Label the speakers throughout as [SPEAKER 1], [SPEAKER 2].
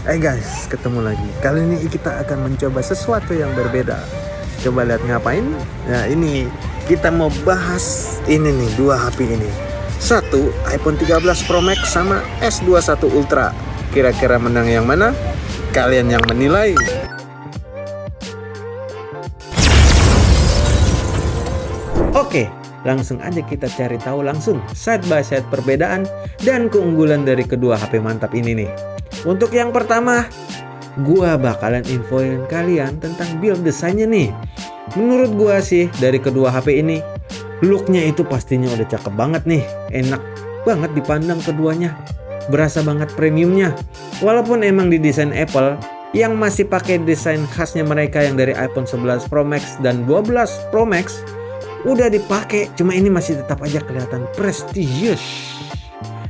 [SPEAKER 1] Guys, ketemu lagi. Kali ini kita akan mencoba sesuatu yang berbeda. Coba lihat ngapain? Nah ini kita mau bahas ini nih, dua HP ini. Satu iPhone 13 Pro Max sama S21 Ultra. Kira-kira menang yang mana? Kalian yang menilai. Oke, langsung aja kita cari tahu langsung side by side perbedaan dan keunggulan dari kedua HP mantap ini nih. Untuk yang pertama, gua bakalan infoin kalian tentang build desainnya nih. Menurut gua sih dari kedua HP ini, looknya itu pastinya udah cakep banget nih. Enak banget dipandang keduanya. Berasa banget premiumnya. Walaupun emang didesain Apple yang masih pakai desain khasnya mereka yang dari iPhone 11 Pro Max dan 12 Pro Max udah dipakai, cuma ini masih tetap aja kelihatan prestigious.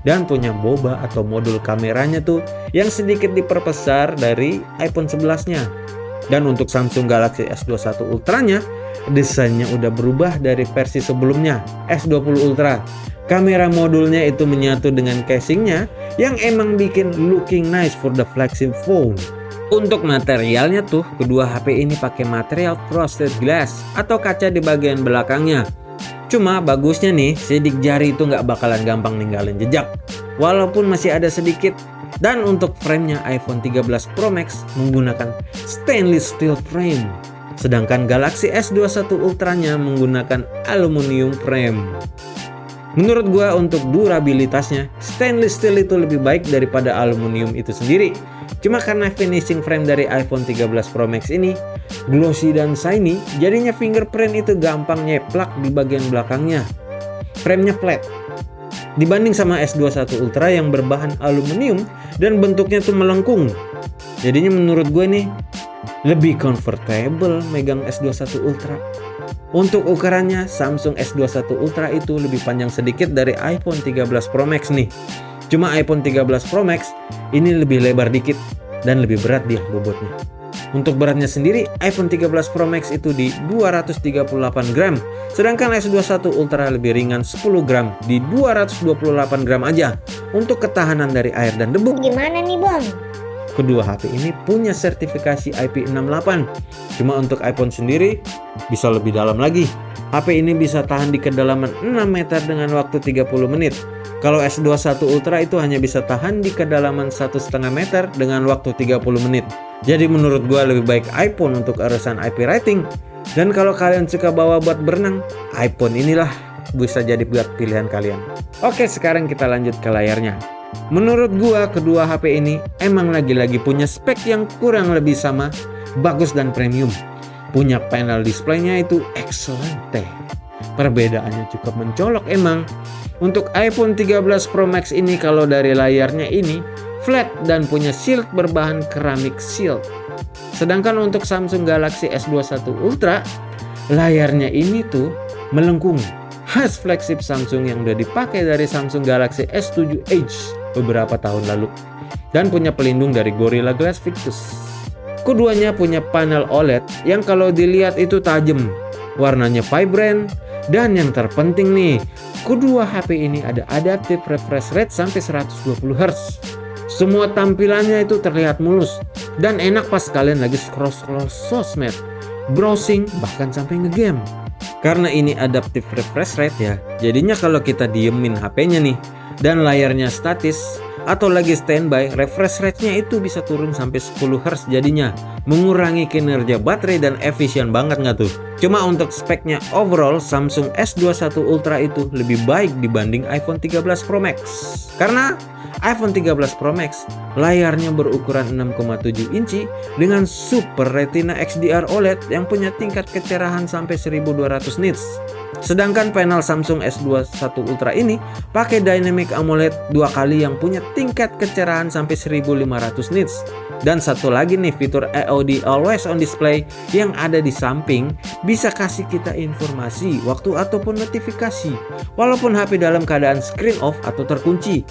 [SPEAKER 1] Dan punya boba atau modul kameranya tuh yang sedikit diperbesar dari iPhone 11-nya. Dan untuk Samsung Galaxy S21 Ultra-nya, desainnya udah berubah dari versi sebelumnya, S20 Ultra. Kamera modulnya itu menyatu dengan casingnya yang emang bikin looking nice for the flagship phone. Untuk materialnya tuh, kedua HP ini pakai material frosted glass atau kaca di bagian belakangnya. Cuma bagusnya nih, sidik jari itu nggak bakalan gampang ninggalin jejak, walaupun masih ada sedikit. Dan untuk framenya iPhone 13 Pro Max menggunakan stainless steel frame, sedangkan Galaxy S21 Ultra-nya menggunakan aluminium frame. Menurut gua untuk durabilitasnya, stainless steel itu lebih baik daripada aluminium itu sendiri. Cuma karena finishing frame dari iPhone 13 Pro Max ini glossy dan shiny, jadinya fingerprint itu gampang nyeplak di bagian belakangnya. Framenya flat dibanding sama S21 Ultra yang berbahan aluminium dan bentuknya tuh melengkung. Jadinya menurut gue nih lebih comfortable megang S21 Ultra. Untuk ukurannya, Samsung S21 Ultra itu lebih panjang sedikit dari iPhone 13 Pro Max nih. Cuma iPhone 13 Pro Max ini lebih lebar dikit dan lebih berat dia bobotnya. Untuk beratnya sendiri, iPhone 13 Pro Max itu di 238 gram, sedangkan S21 Ultra lebih ringan 10 gram di 228 gram aja. Untuk ketahanan dari air dan debu,
[SPEAKER 2] Gimana nih Bang?
[SPEAKER 1] kedua HP ini punya sertifikasi IP68. Cuma untuk iPhone sendiri bisa lebih dalam lagi. HP ini bisa tahan di kedalaman 6 meter dengan waktu 30 menit. Kalau S21 Ultra itu hanya bisa tahan di kedalaman 1,5 meter dengan waktu 30 menit. Jadi menurut gua lebih baik iPhone untuk urusan IP rating. Dan kalau kalian suka bawa buat berenang, iPhone inilah bisa jadi buat pilihan kalian. Oke, sekarang kita lanjut ke layarnya. Menurut gua kedua HP ini emang lagi-lagi punya spek yang kurang lebih sama, bagus dan premium. Punya panel displaynya itu excellent. Perbedaannya cukup mencolok emang. Untuk iPhone 13 Pro Max ini kalau dari layarnya ini flat dan punya shield berbahan keramik shield. Sedangkan untuk Samsung Galaxy S21 Ultra, layarnya ini tuh melengkung. Khas flagship Samsung yang udah dipakai dari Samsung Galaxy S7 Edge beberapa tahun lalu. Dan punya pelindung dari Gorilla Glass Victus. Keduanya punya panel OLED yang kalau dilihat itu tajam. Warnanya vibrant. Dan yang terpenting nih, kedua HP ini ada adaptive refresh rate sampai 120 Hz. Semua tampilannya itu terlihat mulus dan enak pas kalian lagi scroll sosmed, browsing, bahkan sampai ngegame. Karena ini adaptive refresh rate ya, jadinya kalau kita diemin HP-nya nih dan layarnya statis atau lagi standby, refresh rate-nya itu bisa turun sampai 10 Hz jadinya, mengurangi kinerja baterai dan efisien banget nggak tuh? Cuma untuk speknya overall, Samsung S21 Ultra itu lebih baik dibanding iPhone 13 Pro Max. Karena iPhone 13 Pro Max layarnya berukuran 6,7 inci dengan Super Retina XDR OLED yang punya tingkat kecerahan sampai 1200 nits. Sedangkan panel Samsung S21 Ultra ini pakai Dynamic AMOLED 2 kali yang punya tingkat kecerahan sampai 1500 nits. Dan satu lagi nih fitur AOD Always On Display yang ada di samping bisa kasih kita informasi waktu ataupun notifikasi walaupun HP dalam keadaan screen off atau terkunci.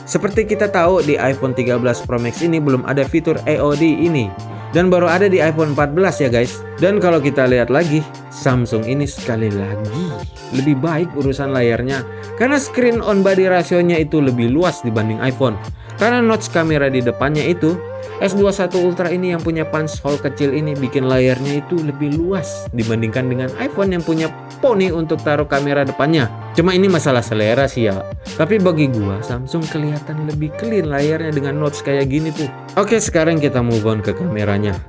[SPEAKER 1] Seperti kita tahu di iPhone 13 Pro Max ini belum ada fitur AOD ini. Dan baru ada di iPhone 14 ya guys. Dan kalau kita lihat lagi, Samsung ini sekali lagi lebih baik urusan layarnya karena screen on body rasionya itu lebih luas dibanding iPhone. Karena notch kamera di depannya itu, S21 Ultra ini yang punya punch hole kecil ini bikin layarnya itu lebih luas dibandingkan dengan iPhone yang punya poni untuk taruh kamera depannya. Cuma ini masalah selera sih ya. Tapi bagi gua, Samsung kelihatan lebih clean layarnya dengan notch kayak gini tuh. Oke, sekarang kita move on ke kameranya.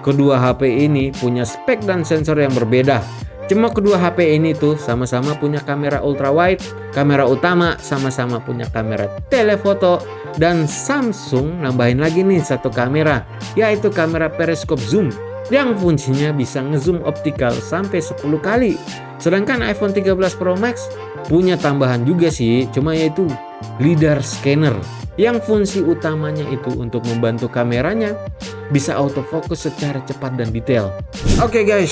[SPEAKER 1] Kedua HP ini punya spek dan sensor yang berbeda. Cuma kedua HP ini tuh sama-sama punya kamera ultra wide, kamera utama, sama-sama punya kamera telefoto, dan Samsung nambahin lagi nih satu kamera, yaitu kamera periscope zoom yang fungsinya bisa ngezoom optikal sampai 10 kali. Sedangkan iPhone 13 Pro Max punya tambahan juga sih, cuma yaitu LiDAR scanner yang fungsi utamanya itu untuk membantu kameranya bisa autofocus secara cepat dan detail. Oke guys,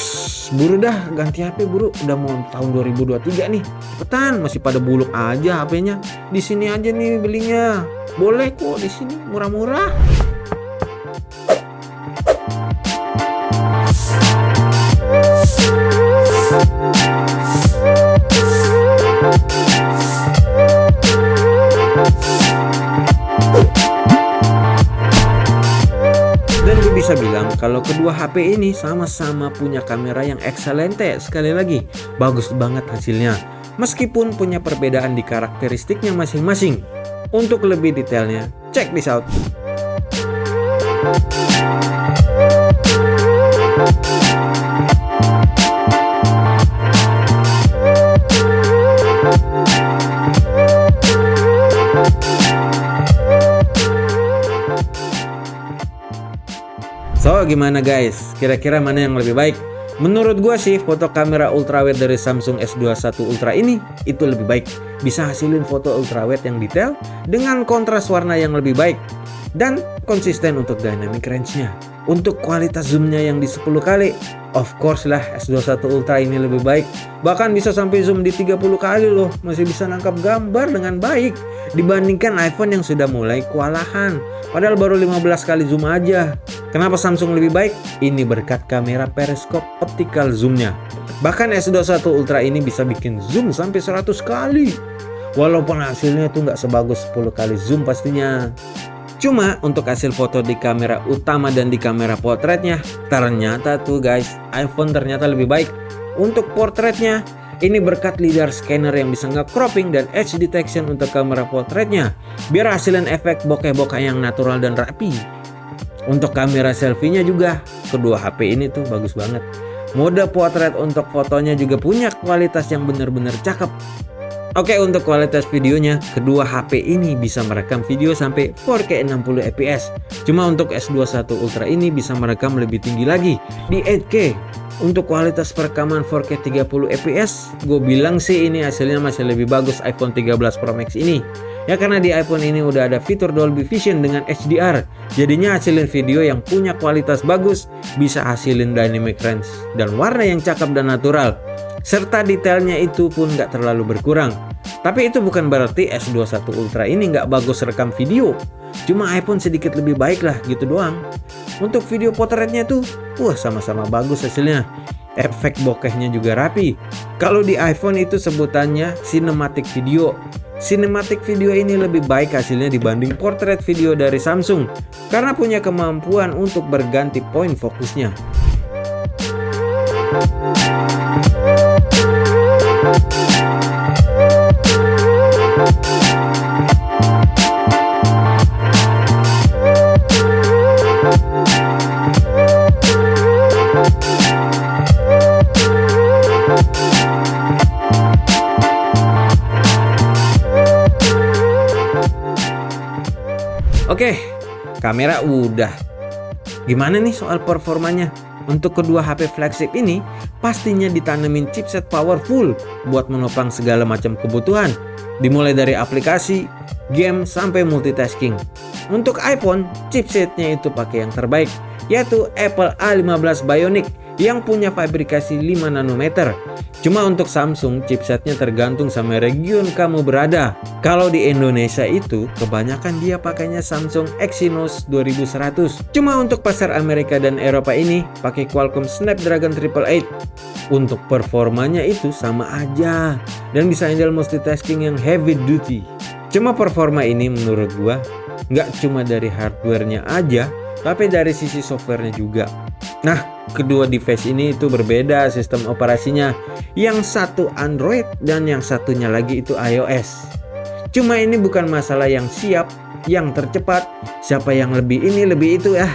[SPEAKER 1] buru dah ganti HP buru, udah mau tahun 2023 nih. Cepetan, masih pada buluk aja HP-nya. Di sini aja nih belinya. Boleh kok di sini murah-murah. Bisa bilang kalau kedua HP ini sama-sama punya kamera yang excelente. Sekali lagi, bagus banget hasilnya. Meskipun punya perbedaan di karakteristiknya masing-masing. Untuk lebih detailnya, check this out. So, gimana guys? Kira-kira mana yang lebih baik? Menurut gua sih, foto kamera ultrawide dari Samsung S21 Ultra ini itu lebih baik. Bisa hasilin foto ultrawide yang detail dengan kontras warna yang lebih baik dan konsisten untuk dynamic range-nya. Untuk kualitas zoomnya yang di 10 kali, of course lah S21 Ultra ini lebih baik. Bahkan bisa sampai zoom di 30 kali loh. Masih bisa nangkap gambar dengan baik dibandingkan iPhone yang sudah mulai kewalahan. Padahal baru 15 kali zoom aja. Kenapa Samsung lebih baik? Ini berkat kamera periscope optical zoomnya. Bahkan S21 Ultra ini bisa bikin zoom sampai 100 kali. Walaupun hasilnya tuh nggak sebagus 10 kali zoom pastinya. Cuma untuk hasil foto di kamera utama dan di kamera potretnya, ternyata tuh guys, iPhone ternyata lebih baik. Untuk potretnya, ini berkat LiDAR scanner yang bisa nge-cropping dan edge detection untuk kamera potretnya, biar hasilin efek bokeh-bokeh yang natural dan rapi. Untuk kamera selfie-nya juga, kedua HP ini tuh bagus banget. Mode potret untuk fotonya juga punya kualitas yang benar-benar cakep. Oke, untuk kualitas videonya, kedua HP ini bisa merekam video sampai 4K 60 fps. Cuma untuk S21 Ultra ini bisa merekam lebih tinggi lagi di 8K. Untuk kualitas perekaman 4K 30 fps, gue bilang sih ini hasilnya masih lebih bagus iPhone 13 Pro Max ini. Ya karena di iPhone ini udah ada fitur Dolby Vision dengan HDR. Jadinya hasilin video yang punya kualitas bagus, bisa hasilin dynamic range dan warna yang cakep dan natural. Serta detailnya itu pun nggak terlalu berkurang. Tapi itu bukan berarti S21 Ultra ini nggak bagus rekam video. Cuma iPhone sedikit lebih baik lah gitu doang. Untuk video potretnya tuh, sama-sama bagus hasilnya. Efek bokehnya juga rapi. Kalau di iPhone itu sebutannya cinematic video. Cinematic video ini lebih baik hasilnya dibanding portrait video dari Samsung. Karena punya kemampuan untuk berganti poin fokusnya. Oke, kamera udah. Gimana nih soal performanya? Untuk kedua HP flagship ini pastinya ditanemin chipset powerful buat menopang segala macam kebutuhan, dimulai dari aplikasi, game, sampai multitasking. Untuk iPhone, chipsetnya itu pakai yang terbaik, yaitu Apple A15 Bionic yang punya fabrikasi 5 nanometer. Cuma untuk Samsung, chipsetnya tergantung sama region kamu berada. Kalau di Indonesia itu, kebanyakan dia pakainya Samsung Exynos 2100. Cuma untuk pasar Amerika dan Eropa ini, pakai Qualcomm Snapdragon 888. Untuk performanya itu sama aja, dan bisa handle multitasking yang heavy duty. Cuma performa ini menurut gua Nggak cuma dari hardware-nya aja, tapi dari sisi software-nya juga. Nah, kedua device ini itu berbeda sistem operasinya. Yang satu Android dan yang satunya lagi itu iOS. Cuma ini bukan masalah yang siap, yang tercepat, siapa yang lebih ini lebih itu ya.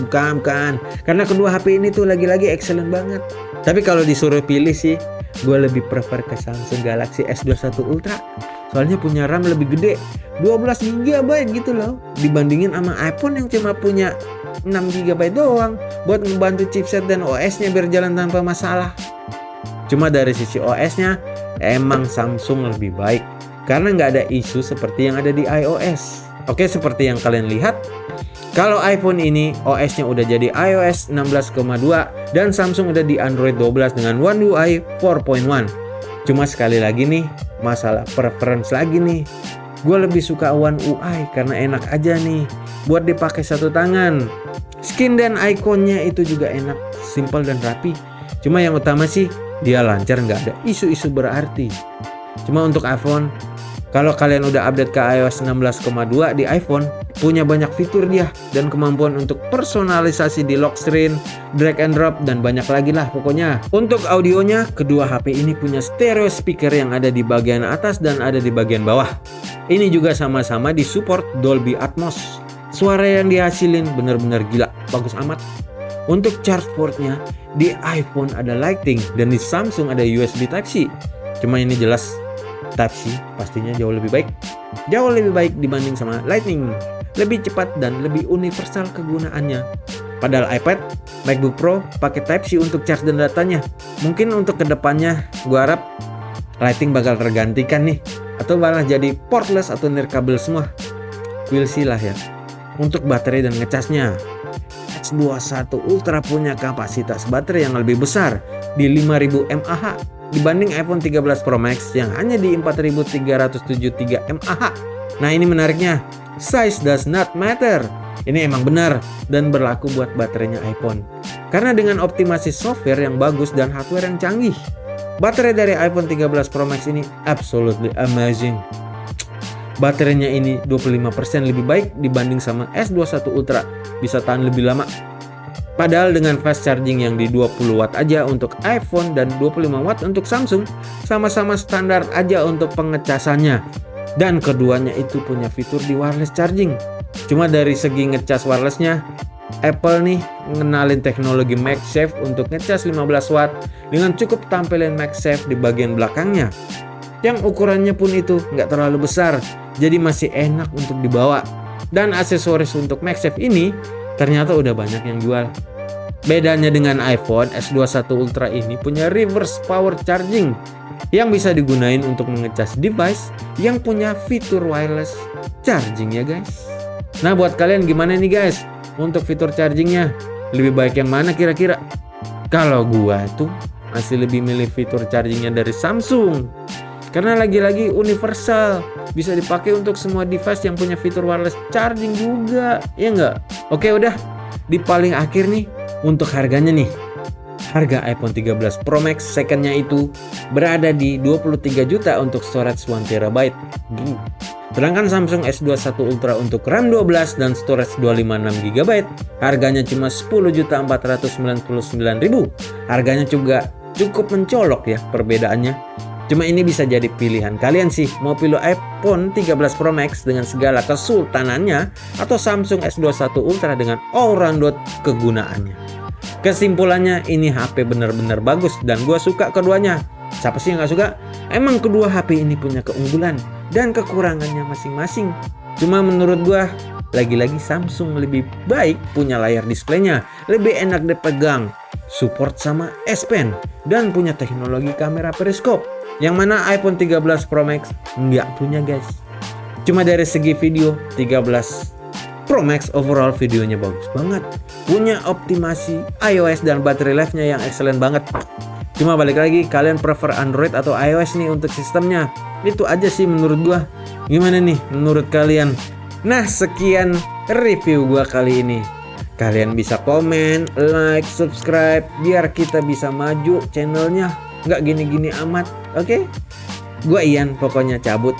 [SPEAKER 1] Bukan. Karena kedua HP ini tuh lagi-lagi excellent banget. Tapi kalau disuruh pilih sih, gue lebih prefer ke Samsung Galaxy S21 Ultra. Soalnya punya RAM lebih gede, 12 GB gitu loh. Dibandingin sama iPhone yang cuma punya 6 GB doang buat ngebantu chipset dan OS-nya biar jalan tanpa masalah. Cuma dari sisi OS-nya emang Samsung lebih baik karena nggak ada isu seperti yang ada di iOS. Oke, seperti yang kalian lihat, kalau iPhone ini OS-nya udah jadi iOS 16,2 dan Samsung udah di Android 12 dengan One UI 4.1. Cuma sekali lagi nih, masalah preference lagi nih. Gue lebih suka One UI karena enak aja nih buat dipakai satu tangan. Skin dan ikonnya itu juga enak, simple dan rapi. Cuma yang utama sih dia lancar, nggak ada isu-isu berarti. Cuma untuk iPhone, kalau kalian udah update ke iOS 16,2 di iPhone, punya banyak fitur dia dan kemampuan untuk personalisasi di lock screen, drag and drop, dan banyak lagi lah pokoknya. Untuk audionya, kedua HP ini punya stereo speaker yang ada di bagian atas dan ada di bagian bawah. Ini juga sama-sama disupport Dolby Atmos. Suara yang dihasilin bener-bener gila, bagus amat. Untuk charge portnya, di iPhone ada Lightning dan di Samsung ada USB Type-C. Cuma ini jelas Type-C pastinya jauh lebih baik dibanding sama Lightning, lebih cepat dan lebih universal kegunaannya. Padahal iPad, MacBook Pro pakai Type-C untuk charge dan datanya. Mungkin untuk kedepannya gua harap Lightning bakal tergantikan nih, atau malah jadi portless atau nirkabel semua. We'll see lah ya. Untuk baterai dan ngecasnya, S21 Ultra punya kapasitas baterai yang lebih besar di 5000 mAh dibanding iPhone 13 Pro Max yang hanya di 4373 mAh. Nah, ini menariknya, size does not matter. Ini emang benar dan berlaku buat baterainya iPhone. Karena dengan optimasi software yang bagus dan hardware yang canggih, baterai dari iPhone 13 Pro Max ini absolutely amazing. Baterainya ini 25% lebih baik dibanding sama S21 Ultra, bisa tahan lebih lama. Padahal dengan fast charging yang di 20 watt aja untuk iPhone dan 25 watt untuk Samsung, sama-sama standar aja untuk pengecasannya. Dan keduanya itu punya fitur di wireless charging. Cuma dari segi ngecas wirelessnya, Apple nih ngenalin teknologi MagSafe untuk ngecas 15 watt dengan cukup tampilan MagSafe di bagian belakangnya. Yang ukurannya pun itu nggak terlalu besar, jadi masih enak untuk dibawa. Dan aksesoris untuk MagSafe ini ternyata udah banyak yang jual. Bedanya dengan iPhone, S21 Ultra ini punya reverse power charging yang bisa digunain untuk mengecas device yang punya fitur wireless charging ya guys. Nah, buat kalian gimana nih guys? Untuk fitur chargingnya lebih baik yang mana kira-kira? Kalau gua tuh masih lebih milih fitur chargingnya dari Samsung. Karena lagi-lagi universal, bisa dipakai untuk semua device yang punya fitur wireless charging juga, ya nggak? Oke, udah di paling akhir nih untuk harganya nih. Harga iPhone 13 Pro Max secondnya itu berada di 23 juta untuk storage 1TB. Sedangkan Samsung S21 Ultra untuk RAM 12 dan storage 256GB harganya cuma 10.499.000. Harganya juga cukup mencolok ya perbedaannya. Cuma ini bisa jadi pilihan kalian sih, mau pilih iPhone 13 Pro Max dengan segala kesultanannya atau Samsung S21 Ultra dengan all-rounded kegunaannya. Kesimpulannya, ini HP bener-bener bagus dan gue suka keduanya. Siapa sih yang gak suka? Emang kedua HP ini punya keunggulan dan kekurangannya masing-masing. Cuma menurut gue, lagi-lagi Samsung lebih baik punya layar displaynya, lebih enak dipegang, support sama S Pen, dan punya teknologi kamera periskop. Yang mana iPhone 13 Pro Max nggak punya guys. Cuma dari segi video, 13 Pro Max overall videonya bagus banget. Punya optimasi iOS dan baterai life-nya yang excellent banget. Cuma balik lagi, kalian prefer Android atau iOS nih untuk sistemnya? Itu aja sih menurut gua. Gimana nih menurut kalian? Nah, sekian review gua kali ini. Kalian bisa komen, like, subscribe biar kita bisa maju channelnya. Nggak gini-gini amat, oke? Gua Ian, pokoknya cabut.